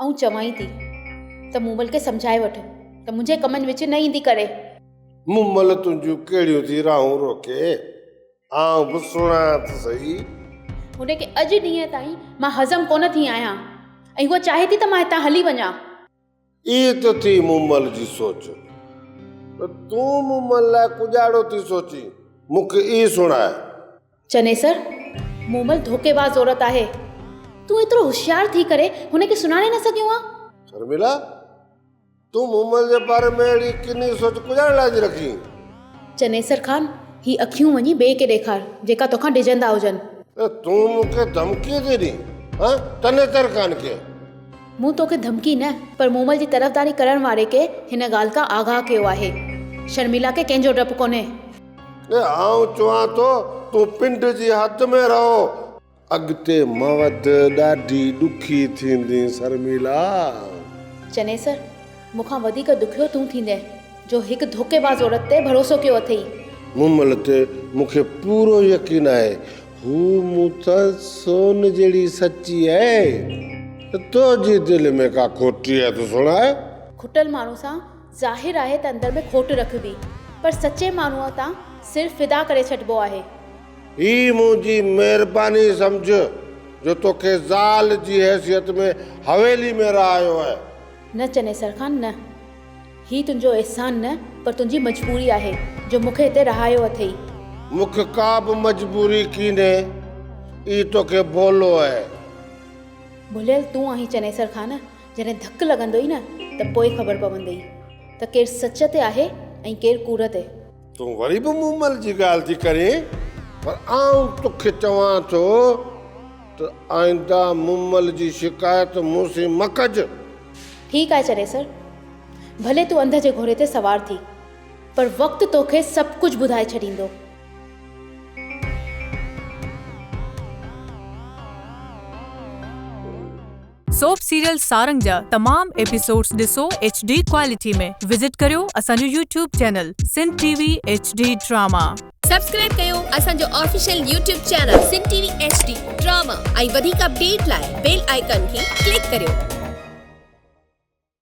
ऐं चवाई थी त मूमल खे सम्झाए वठ त मुंहिंजे कमनि विच न ईंदी करे। मूमल तुंहिंजूं कहिड़ियूं थी राहूं रोके, आउं बि सुणा त सही। हुनखे अॼु ॾींहं ताईं मां हज़म कोन थी आहियां ऐं उहा चाहे थी त मां हितां हली वञा। ई त थी मूमल जी सोच, त तूं मूमल लाइ कुॼाड़ो थी सोची, मूंखे ई सुणाए। चनेसर, मूमल धोखेबाज़ औरत आहे। तूं एतिरो होशियार थी करे हुनखे सुञाणे न सघियो आहे। शर्मिला, तूं मूमल जे बारे में अहिड़ी किनी सोच कुॼाण लाइ रखी? चनेसर खान, ही अखियूं वञी ॿिए खे ॾेखार जेका तोखां डिॼंदा हुजनि। तूं मूंखे धमकी थी ॾी? हाँ, तनेतर खान खे? मूं तोखे धमकी न, पर मूमल जी तरफ़दारी करण वारे खे हिन ॻाल्हि खां आगाह कयो आहे। शर्मिला खे कंहिंजो डपु कोन्हे। आउं चवां थो तूं पिंड जी हद में रहो, अॻिते मवद ॾाढी ॾुखी थींदी। शर्मिला, चनेसर, मूंखां वधीक ॾुखियो तूं थींदे जो हिकु धोखेबाज़ औरत ते भरोसो कयो अथई। मूमल ते मूंखे पूरो यकीन आहे, हू मूं त सोन जहिड़ी सची आहे। तुंहिंजी दिलि में का खोटी आहे त सुणाए। खुटल माण्हू सां ज़ाहिर आहे त अंदर में खोट रखबी, पर सचे माण्हूअ तां सिर्फ़ फिदा करे छॾिबो आहे। ही मुंहिंजी महिरबानी सम्झ जो तोखे ज़ाल जी हैसियत में हवेली में रहायो आहे। न चनेसर खान, न, ही तुंहिंजो एहसान न पर तुंहिंजी मजबूरी आहे जो मूंखे हिते रहायो अथई। मूंखे का बि मजबूरी कीने, ई तोखे भोलो आहे। भुलियल तूं आहीं चनेसर खान। जॾहिं धक लॻंदो ई न त पोइ ख़बर पवंदी त केरु सच ते आहे ऐं केरु कूड़ ते। तूं वरी बि मूमल जी ॻाल्हि थी करीं, पर आउं तोखे चवां थो त आईंदा मूमल जी शिकायत मूंसे न कज। ठीकु आहे चनेसर, भले तूं अंध जे घोड़े ते सवार थी, पर वक़्तु तोखे सभु कुझु ॿुधाए छॾींदो। सोप सीरियल सारंग जा तमाम एपिसोड्स ॾिसो HD क्वालिटी में। विजिट करियो असांजो YouTube channel Sindh TV HD drama. Subscribe कयो असांजो official YouTube channel Sindh TV HD drama ऐं वधीक अपडेट लाइ बेल आइकन खे क्लिक करियो।